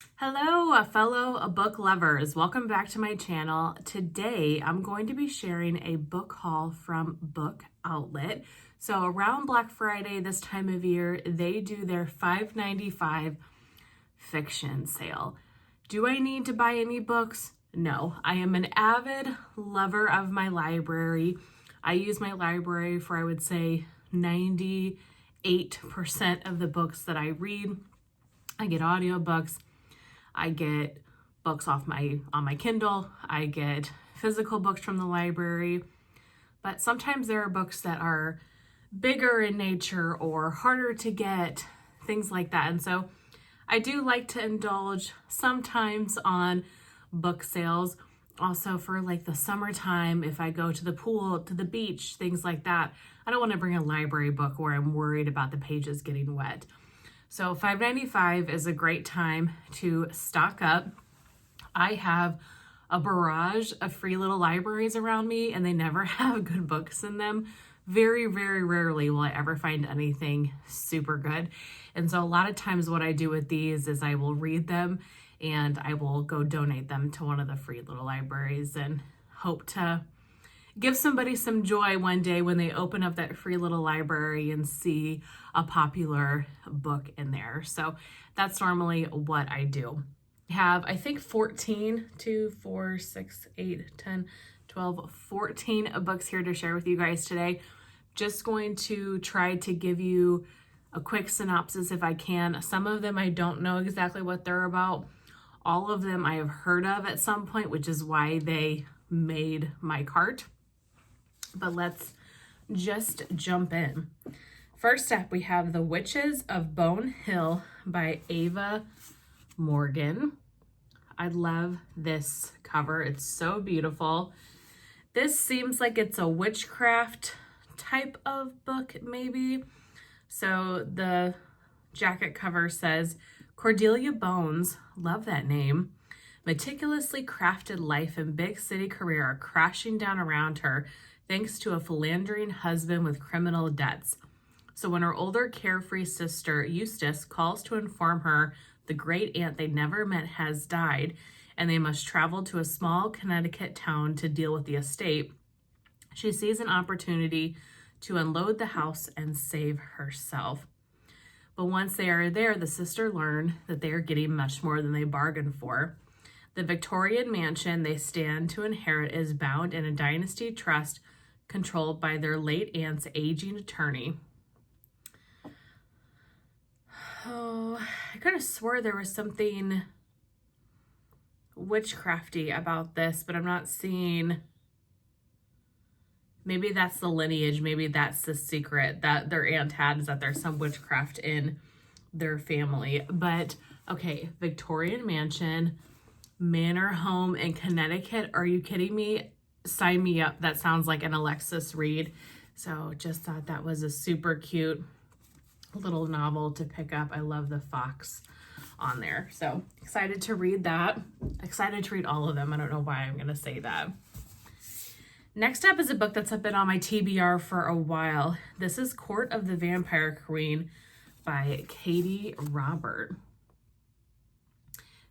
Hello, fellow book lovers. Welcome back to my channel. Today, I'm going to be sharing a book haul from Book Outlet. So around Black Friday, this time of year, they do their $5.95 fiction sale. Do I need to buy any books? No. I am an avid lover of my library. I use my library for, I would say, 98% of the books that I read. I get audiobooks. I get books on my Kindle. I get physical books from the library. But sometimes there are books that are bigger in nature or harder to get, things like that. And so I do like to indulge sometimes on book sales. Also for like the summertime, if I go to the pool, to the beach, things like that. I don't want to bring a library book where I'm worried about the pages getting wet. So $5.95 is a great time to stock up. I have a barrage of free little libraries around me and they never have good books in them. Very, very rarely will I ever find anything super good. And so a lot of times what I do with these is I will read them and I will go donate them to one of the free little libraries and hope to give somebody some joy one day when they open up that free little library and see a popular book in there. So that's normally what I do. I have, I think 14 books here to share with you guys today. Just going to try to give you a quick synopsis if I can. Some of them I don't know exactly what they're about. All of them I have heard of at some point, which is why they made my cart. But let's just jump in. First up, we have The Witches of Bone Hill by Ava Morgan. I love this cover. It's so beautiful. This seems like it's a witchcraft type of book, maybe. So the jacket cover says, Cordelia Bones, love that name, meticulously crafted life and big city career are crashing down around her thanks to a philandering husband with criminal debts. So when her older carefree sister, Eustace, calls to inform her the great aunt they never met has died, and they must travel to a small Connecticut town to deal with the estate, she sees an opportunity to unload the house and save herself. But once they are there, the sister learn that they are getting much more than they bargained for. The Victorian mansion they stand to inherit is bound in a dynasty trust controlled by their late aunt's aging attorney. Oh, I could have swore there was something witchcrafty about this, but I'm not seeing. Maybe that's the lineage. Maybe that's the secret that their aunt had, is that there's some witchcraft in their family. But okay, Victorian mansion, manor home in Connecticut. Are you kidding me? Sign me up. That sounds like an Alexis read. So just thought that was a super cute little novel to pick up. I love the fox on there. So excited to read that. Excited to read all of them. I don't know why I'm going to say that. Next up is a book that's been on my TBR for a while. This is Court of the Vampire Queen by Katie Robert.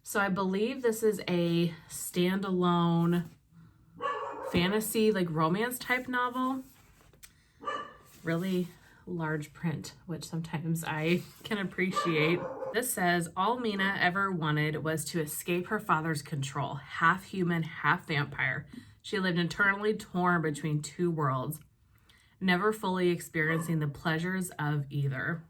So I believe this is a standalone fantasy, like romance type novel. Really large print, which sometimes I can appreciate. This says, all Mina ever wanted was to escape her father's control, half human, half vampire. She lived internally torn between two worlds, never fully experiencing the pleasures of either.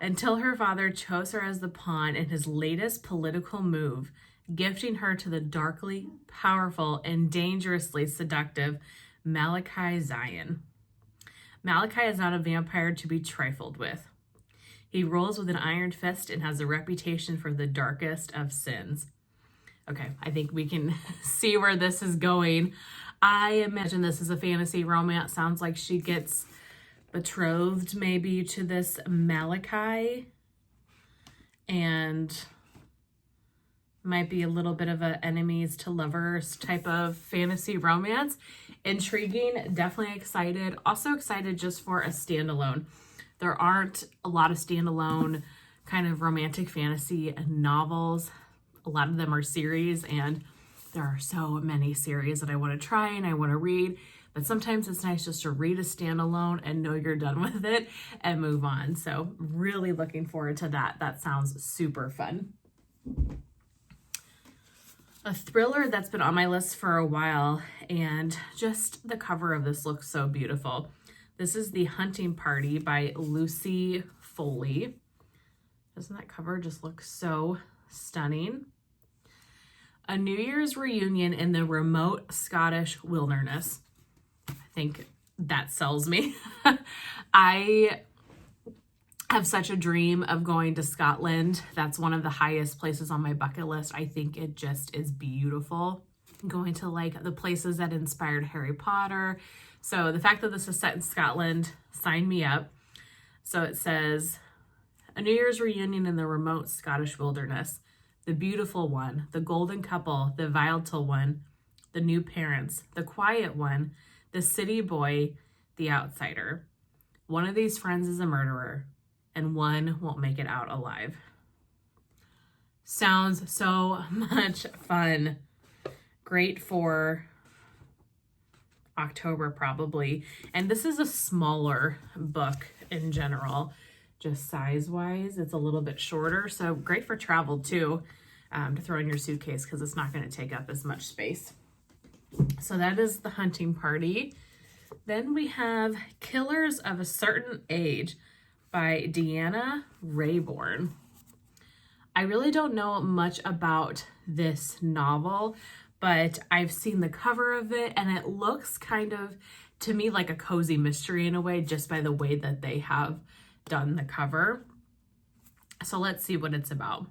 Until her father chose her as the pawn in his latest political move, gifting her to the darkly powerful and dangerously seductive Malachi Zion. Malachi is not a vampire to be trifled with. He rules with an iron fist and has a reputation for the darkest of sins. Okay, I think we can see where this is going. I imagine this is a fantasy romance. Sounds like she gets betrothed maybe to this Malachi and might be a little bit of a enemies to lovers type of fantasy romance. Intriguing, definitely excited. Also excited just for a standalone. There aren't a lot of standalone kind of romantic fantasy novels. A lot of them are series, and there are so many series that I want to try and I want to read. But sometimes it's nice just to read a standalone and know you're done with it and move on. So really looking forward to that. That sounds super fun. A thriller that's been on my list for a while, and just the cover of this looks so beautiful. This is The Hunting Party by Lucy Foley. Doesn't that cover just look so stunning? A New Year's reunion in the remote Scottish wilderness. I think that sells me. I have such a dream of going to Scotland. That's one of the highest places on my bucket list. I think it just is beautiful. Going to like the places that inspired Harry Potter. So the fact that this is set in Scotland, sign me up. So it says, a New Year's reunion in the remote Scottish wilderness. The beautiful one, the golden couple, the volatile one, the new parents, the quiet one, the city boy, the outsider. One of these friends is a murderer, and one won't make it out alive. Sounds so much fun. Great for October probably. And this is a smaller book in general, just size-wise. It's a little bit shorter, so great for travel too, to throw in your suitcase because it's not going to take up as much space. So that is The Hunting Party. Then we have Killers of a Certain Age by Deanna Rayborn. I really don't know much about this novel, but I've seen the cover of it and it looks kind of, to me, like a cozy mystery in a way, just by the way that they have done the cover. So let's see what it's about.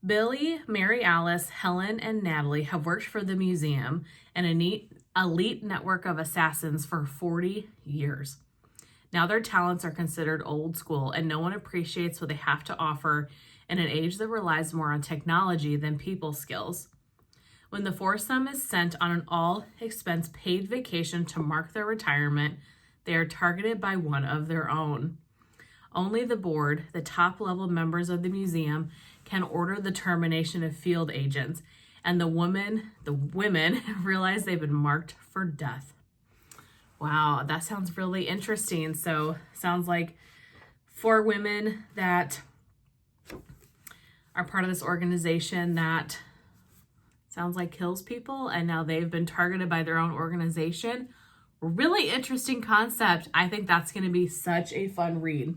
Billy, Mary Alice, Helen, and Natalie have worked for the museum and a neat elite network of assassins for 40 years. Now their talents are considered old school and no one appreciates what they have to offer in an age that relies more on technology than people skills. When the foursome is sent on an all-expense paid vacation to mark their retirement, they are targeted by one of their own. Only the board, the top-level members of the museum, can order the termination of field agents, and the women realize they've been marked for death. Wow, that sounds really interesting. So sounds like 4 women that are part of this organization that sounds like kills people, and now they've been targeted by their own organization. Really interesting concept. I think that's going to be such a fun read.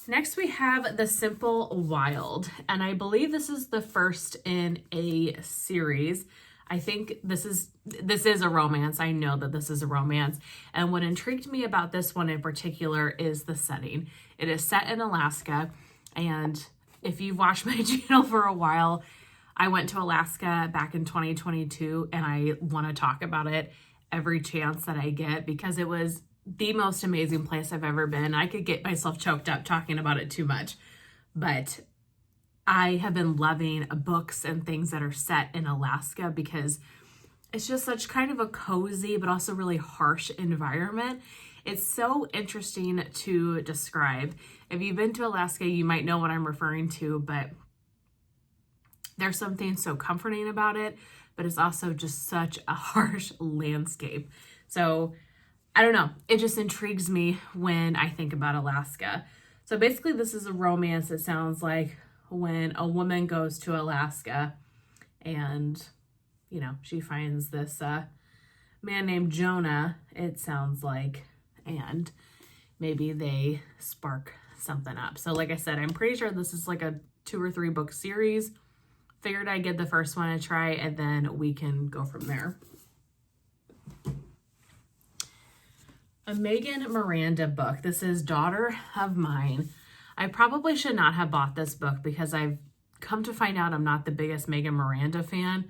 Next we have The Simple Wild, and I believe this is the first in a series. I think this is a romance. I know that this is a romance. And what intrigued me about this one in particular is the setting. It is set in Alaska, and if you've watched my channel for a while, I went to Alaska back in 2022, and I want to talk about it every chance that I get because it was the most amazing place I've ever been. I could get myself choked up talking about it too much, but I have been loving books and things that are set in Alaska because it's just such kind of a cozy but also really harsh environment. It's so interesting to describe. If you've been to Alaska, you might know what I'm referring to, but there's something so comforting about it, but it's also just such a harsh landscape. So I don't know, it just intrigues me when I think about Alaska. So basically this is a romance, it sounds like, when a woman goes to Alaska and, you know, she finds this man named Jonah, it sounds like, and maybe they spark something up. So like I said, I'm pretty sure this is like a 2 or 3 book series. Figured I'd give the first one a try and then we can go from there. A Megan Miranda book. This is Daughter of Mine. I probably should not have bought this book because I've come to find out I'm not the biggest Megan Miranda fan.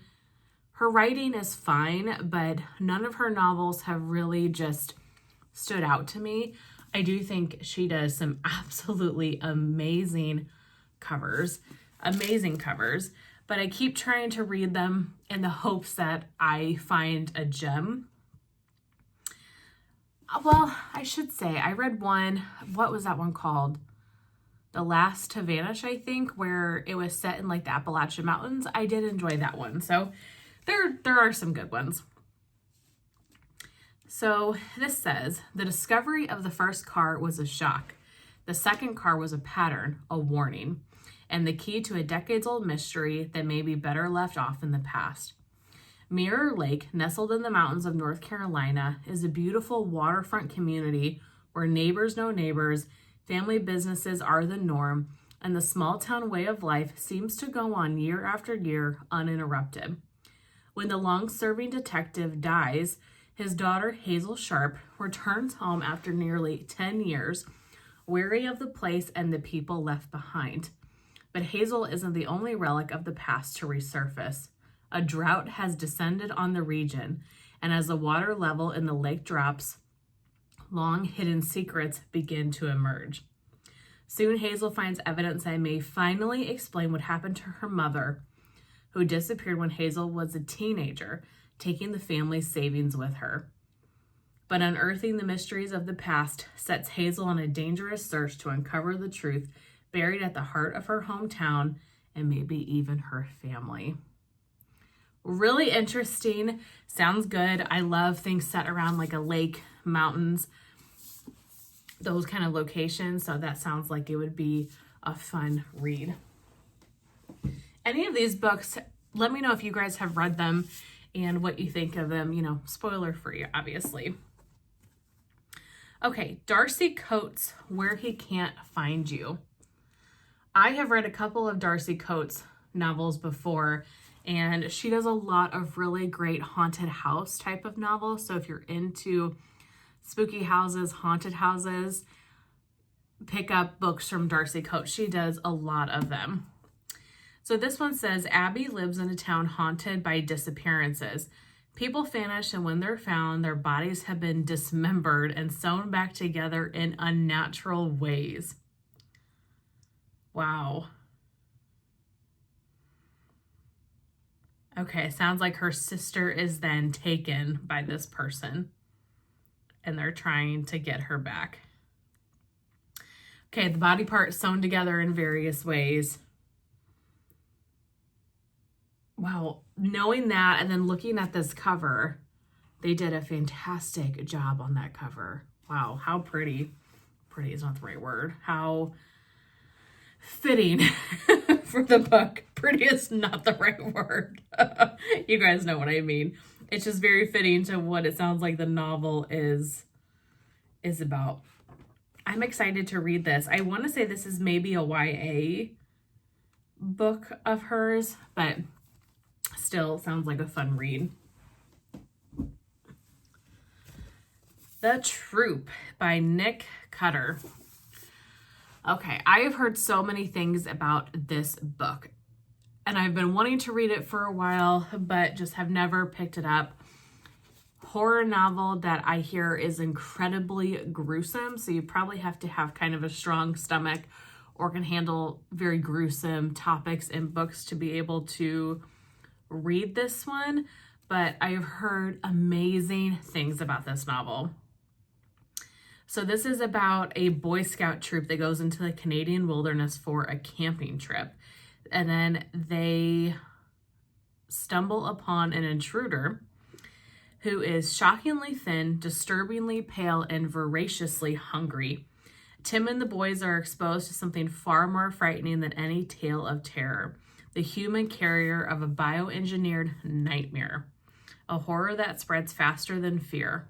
Her writing is fine, but none of her novels have really just stood out to me. I do think she does some absolutely amazing covers, but I keep trying to read them in the hopes that I find a gem. Well, I should say I read one. What was that one called? The Last to Vanish, I think, where it was set in like the Appalachian Mountains. I did enjoy that one. So there are some good ones. So this says, the discovery of the first car was a shock. The second car was a pattern, a warning, and the key to a decades-old mystery that may be better left off in the past. Mirror Lake, nestled in the mountains of North Carolina, is a beautiful waterfront community where neighbors know neighbors, family businesses are the norm, and the small town way of life seems to go on year after year uninterrupted. When the long-serving detective dies, his daughter, Hazel Sharp, returns home after nearly 10 years, weary of the place and the people left behind. But Hazel isn't the only relic of the past to resurface. A drought has descended on the region, and as the water level in the lake drops, long-hidden secrets begin to emerge. Soon, Hazel finds evidence that may finally explain what happened to her mother, who disappeared when Hazel was a teenager, taking the family's savings with her. But unearthing the mysteries of the past sets Hazel on a dangerous search to uncover the truth buried at the heart of her hometown and maybe even her family. Really interesting. Sounds good. I love things set around like a lake, mountains, those kind of locations. So that sounds like it would be a fun read. Any of these books, let me know if you guys have read them and what you think of them, spoiler free, obviously. Okay, Darcy Coates, Where He Can't Find You. I have read a couple of Darcy Coates novels before, and she does a lot of really great haunted house type of novels. So if you're into spooky houses, haunted houses, pick up books from Darcy Coates. She does a lot of them. So this one says, Abby lives in a town haunted by disappearances. People vanish, and when they're found, their bodies have been dismembered and sewn back together in unnatural ways. Wow. Okay, sounds like her sister is then taken by this person, and they're trying to get her back. Okay, the body parts sewn together in various ways. Wow, knowing that and then looking at this cover, they did a fantastic job on that cover. Wow, how pretty. Pretty is not the right word. How fitting for the book. Pretty is not the right word. You guys know what I mean. It's just very fitting to what it sounds like the novel is about. I'm excited to read this. I want to say this is maybe a YA book of hers, but still sounds like a fun read. The Troop by Nick Cutter. Okay, I have heard so many things about this book, and I've been wanting to read it for a while, but just have never picked it up. Horror novel that I hear is incredibly gruesome, so you probably have to have kind of a strong stomach or can handle very gruesome topics in books to be able to read this one, but I've heard amazing things about this novel. So this is about a Boy Scout troop that goes into the Canadian wilderness for a camping trip, and then they stumble upon an intruder who is shockingly thin, disturbingly pale, and voraciously hungry. Tim and the boys are exposed to something far more frightening than any tale of terror: the human carrier of a bioengineered nightmare, a horror that spreads faster than fear.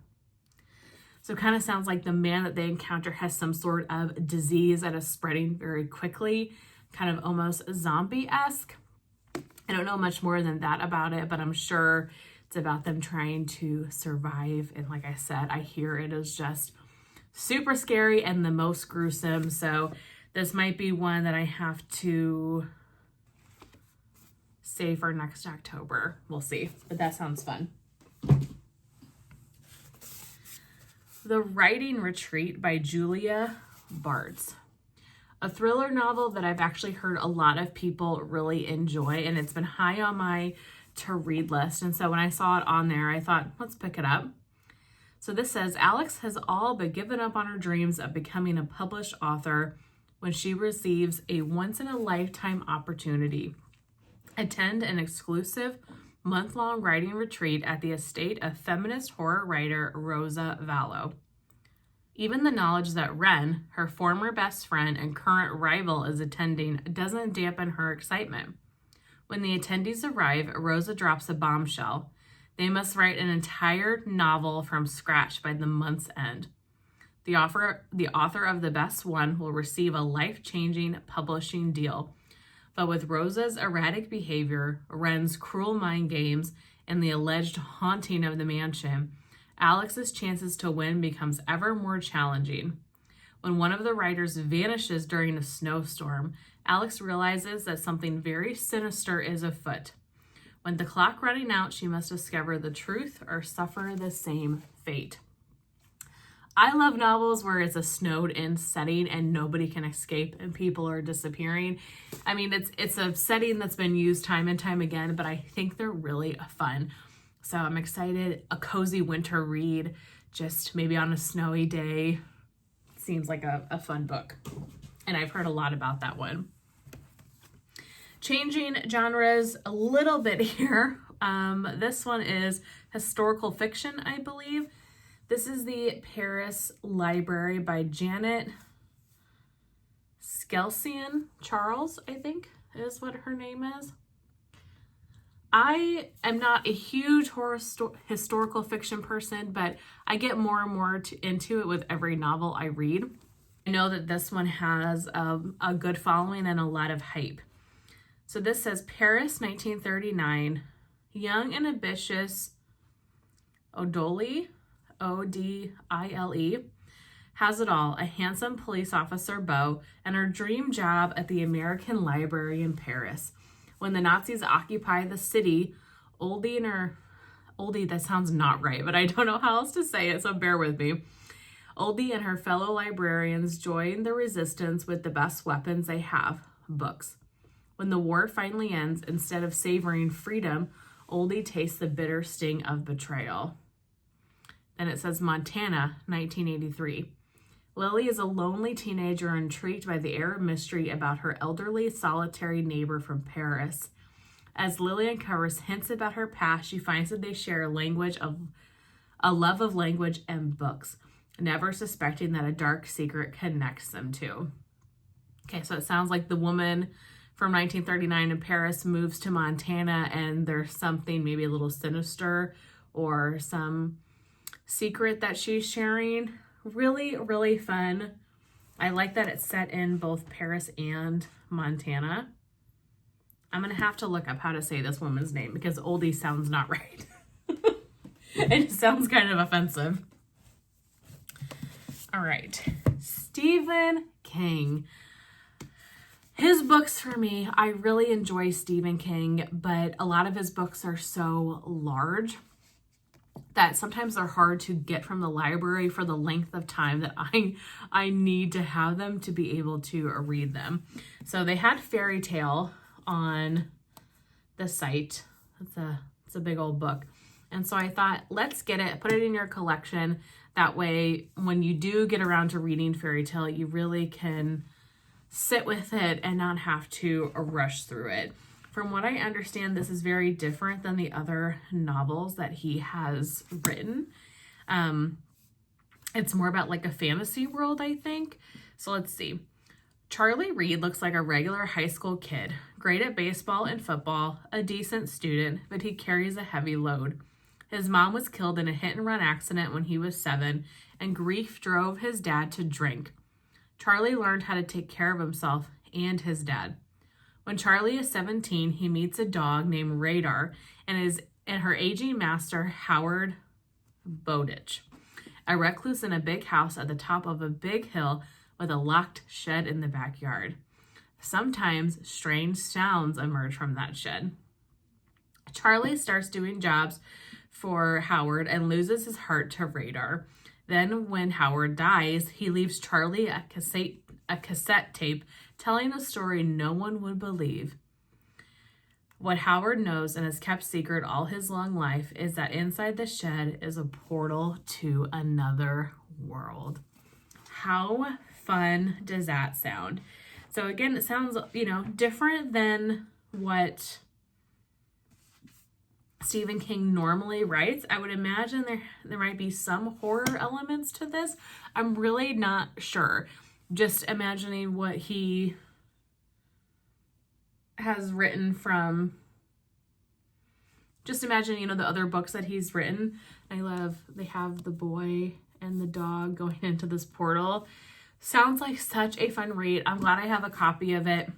So it kind of sounds like the man that they encounter has some sort of disease that is spreading very quickly, kind of almost zombie-esque. I don't know much more than that about it, but I'm sure it's about them trying to survive. And like I said, I hear it is just super scary and the most gruesome. So this might be one that I have to save for next October. We'll see, but that sounds fun. The Writing Retreat by Julia Bartz. A thriller novel that I've actually heard a lot of people really enjoy, and it's been high on my to read list. And so when I saw it on there, I thought, let's pick it up. So this says, Alex has all but given up on her dreams of becoming a published author when she receives a once-in-a-lifetime opportunity. Attend an exclusive month-long writing retreat at the estate of feminist horror writer Rosa Vallow. Even the knowledge that Ren, her former best friend and current rival, is attending doesn't dampen her excitement. When the attendees arrive, Rosa drops a bombshell. They must write an entire novel from scratch by the month's end. The author of the best one will receive a life-changing publishing deal. But with Rosa's erratic behavior, Ren's cruel mind games, and the alleged haunting of the mansion, Alex's chances to win becomes ever more challenging. When one of the writers vanishes during a snowstorm, Alex realizes that something very sinister is afoot. When the clock running out, she must discover the truth or suffer the same fate. I love novels where it's a snowed-in setting and nobody can escape and people are disappearing. I mean, it's a setting that's been used time and time again, but I think they're really fun. So I'm excited. A cozy winter read, just maybe on a snowy day. Seems like a fun book. And I've heard a lot about that one. Changing genres a little bit here. This one is historical fiction, I believe. This is the Paris Library by Janet Skelsian Charles, I think is what her name is. I am not a huge historical fiction person, but I get more and more into it with every novel I read. I know that this one has a good following and a lot of hype. So this says, Paris, 1939, young and ambitious Odile, O-D-I-L-E, has it all, a handsome police officer, Beau, and her dream job at the American Library in Paris. When the Nazis occupy the city, Oldie, that sounds not right, but I don't know how else to say it, so bear with me. Oldie and her fellow librarians join the resistance with the best weapons they have, books. When the war finally ends, instead of savoring freedom, Oldie tastes the bitter sting of betrayal. Then it says Montana, 1983. Lily is a lonely teenager intrigued by the air of mystery about her elderly, solitary neighbor from Paris. As Lily uncovers hints about her past, she finds that they share a love of language and books, never suspecting that a dark secret connects them two. Okay, so it sounds like the woman from 1939 in Paris moves to Montana and there's something maybe a little sinister or some secret that she's sharing. Really, really fun. I like that it's set in both Paris and Montana. I'm going to have to look up how to say this woman's name because oldie sounds not right. It sounds kind of offensive. All right. Stephen King. His books for me, I really enjoy Stephen King, but a lot of his books are so large that sometimes they're hard to get from the library for the length of time that I need to have them to be able to read them. So they had Fairy Tale on the site. It's a big old book. And so I thought, let's get it, put it in your collection. That way, when you do get around to reading Fairy Tale, you really can sit with it and not have to rush through it. From what I understand, this is very different than the other novels that he has written. It's more about like a fantasy world, I think. So let's see. Charlie Reed looks like a regular high school kid, great at baseball and football, a decent student, but he carries a heavy load. His mom was killed in a hit-and-run accident when he was 7, and grief drove his dad to drink. Charlie learned how to take care of himself and his dad. When Charlie is 17, he meets a dog named Radar and her aging master, Howard Bowditch, a recluse in a big house at the top of a big hill with a locked shed in the backyard. Sometimes strange sounds emerge from that shed. Charlie starts doing jobs for Howard and loses his heart to Radar. Then when Howard dies, he leaves Charlie a cassette tape telling a story no one would believe. What Howard knows and has kept secret all his long life is that inside the shed is a portal to another world. How fun does that sound? So again, it sounds, different than what Stephen King normally writes. I would imagine there might be some horror elements to this. I'm really not sure. Just imagining what he has written from, just imagine, the other books that he's written. They have the boy and the dog going into this portal. Sounds like such a fun read. I'm glad I have a copy of it.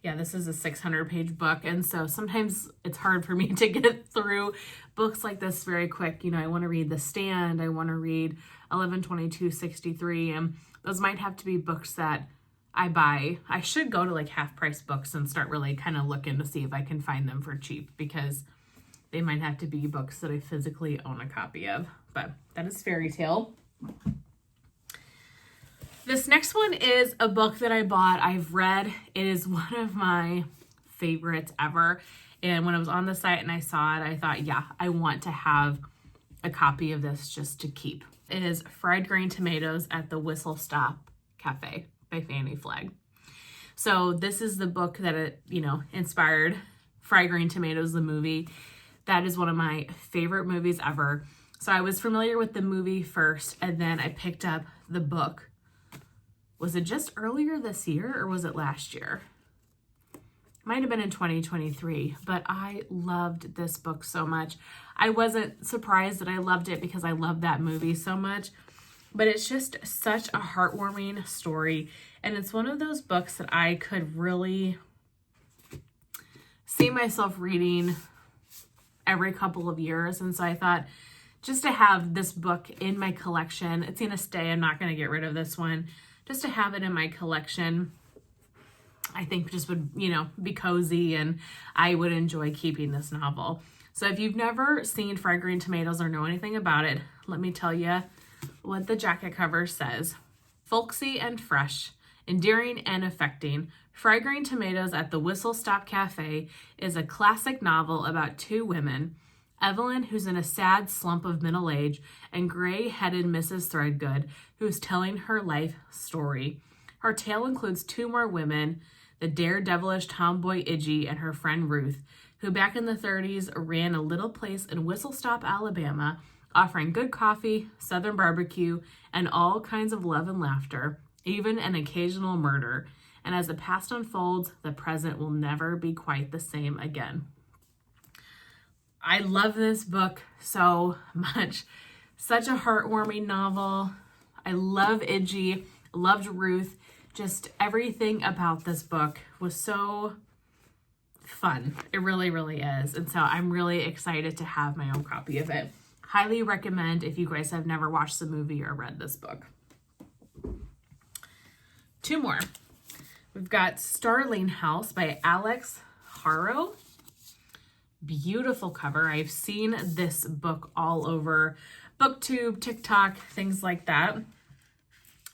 Yeah, this is a 600-page book, and so sometimes it's hard for me to get through books like this very quick. I want to read The Stand. I want to read 11/22/63, and those might have to be books that I buy. I should go to like half-price books and start really kind of looking to see if I can find them for cheap, because they might have to be books that I physically own a copy of. But that is Fairy Tale. This next one is a book that I bought. I've read. It is one of my favorites ever. And when I was on the site and I saw it, I thought, yeah, I want to have a copy of this just to keep. It is Fried Green Tomatoes at the Whistle Stop Cafe by Fannie Flagg. So this is the book that inspired Fried Green Tomatoes, the movie. That is one of my favorite movies ever. So I was familiar with the movie first, and then I picked up the book. Was it just earlier this year or was it last year? Might have been in 2023, but I loved this book so much. I wasn't surprised that I loved it because I loved that movie so much, but it's just such a heartwarming story. And it's one of those books that I could really see myself reading every couple of years. And so I thought, just to have this book in my collection, it's going to stay. I'm not going to get rid of this one. Just to have it in my collection, I think just would, be cozy, and I would enjoy keeping this novel. So if you've never seen Fried Green Tomatoes or know anything about it, let me tell you what the jacket cover says. Folksy and fresh, endearing and affecting, Fried Green Tomatoes at the Whistle Stop Cafe is a classic novel about two women, Evelyn, who's in a sad slump of middle age, and gray-headed Mrs. Threadgood, who's telling her life story. Her tale includes two more women, the daredevilish tomboy Idgie and her friend Ruth, who back in the 30s ran a little place in Whistle Stop, Alabama, offering good coffee, Southern barbecue, and all kinds of love and laughter, even an occasional murder. And as the past unfolds, the present will never be quite the same again. I love this book so much. Such a heartwarming novel. I love Idgie, loved Ruth. Just everything about this book was so fun. It really, really is. And so I'm really excited to have my own copy of it. Highly recommend if you guys have never watched the movie or read this book. Two more. We've got Starling House by Alex Harrow. Beautiful cover. I've seen this book all over BookTube, TikTok, things like that.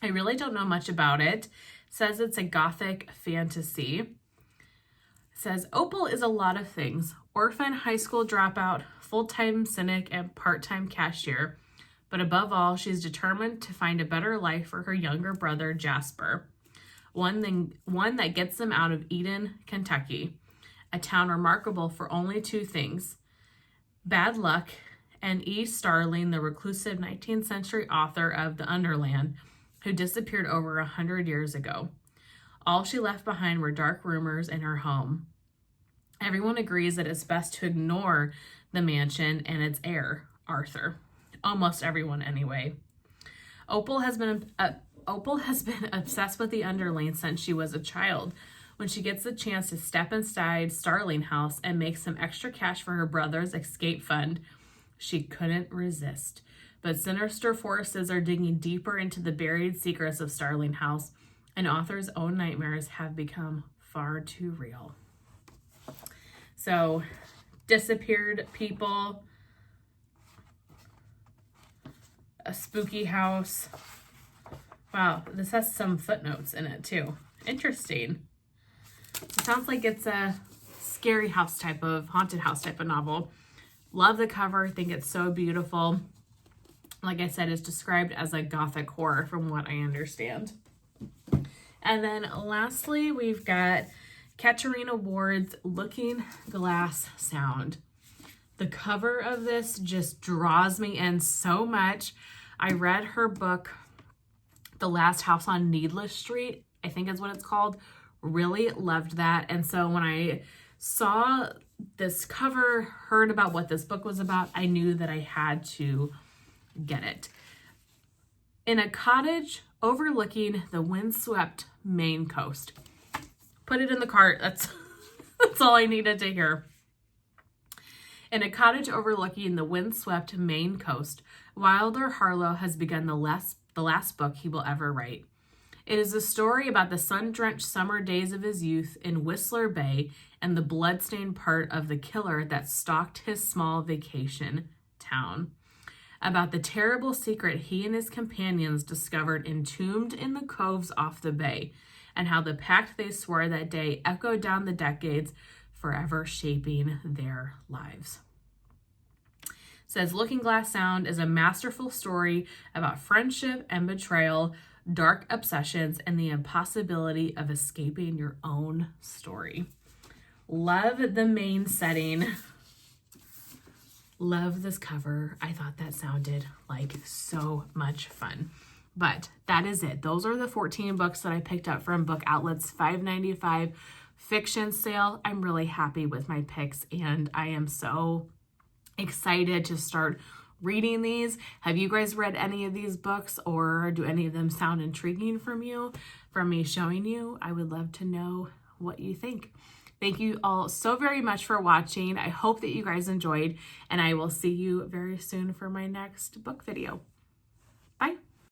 I really don't know much about it. It says it's a gothic fantasy. It says Opal is a lot of things. Orphan, high school dropout, full-time cynic, and part-time cashier. But above all, she's determined to find a better life for her younger brother, Jasper. One that gets them out of Eden, Kentucky. A town remarkable for only two things: bad luck, and E. Starling, the reclusive 19th century author of The Underland, who disappeared over 100 years ago. All she left behind were dark rumors in her home. Everyone agrees that it's best to ignore the mansion and its heir, Arthur. Almost everyone, anyway. Opal has been obsessed with the Underland since she was a child. When she gets the chance to step inside Starling House and make some extra cash for her brother's escape fund, she couldn't resist. But sinister forces are digging deeper into the buried secrets of Starling House, and author's own nightmares have become far too real. So, disappeared people, a spooky house. Wow, this has some footnotes in it too. Interesting. It sounds like it's a scary house type of, haunted house type of novel. Love the cover, think it's so beautiful. Like I said, it's described as a gothic horror from what I understand. And then lastly, we've got Katarina Ward's Looking Glass Sound. The cover of this just draws me in so much. I read her book, The Last House on Needless Street, I think is what it's called. Really loved that. And so when I saw this cover, heard about what this book was about, I knew that I had to get it. In a cottage overlooking the windswept Maine coast. Put it in the cart. That's all I needed to hear. In a cottage overlooking the windswept Maine coast, Wilder Harlow has begun the last book he will ever write. It is a story about the sun-drenched summer days of his youth in Whistler Bay and the bloodstained part of the killer that stalked his small vacation town. About the terrible secret he and his companions discovered entombed in the coves off the bay, and how the pact they swore that day echoed down the decades, forever shaping their lives. It says, Looking Glass Sound is a masterful story about friendship and betrayal, dark obsessions, and the impossibility of escaping your own story. Love the main setting. Love this cover. I thought that sounded like so much fun. But that is it. Those are the 14 books that I picked up from Book Outlet's $5.95 fiction sale. I'm really happy with my picks, and I am so excited to start reading these. Have you guys read any of these books, or do any of them sound intriguing from me showing you? I would love to know what you think. Thank you all so very much for watching. I hope that you guys enjoyed, and I will see you very soon for my next book video. Bye.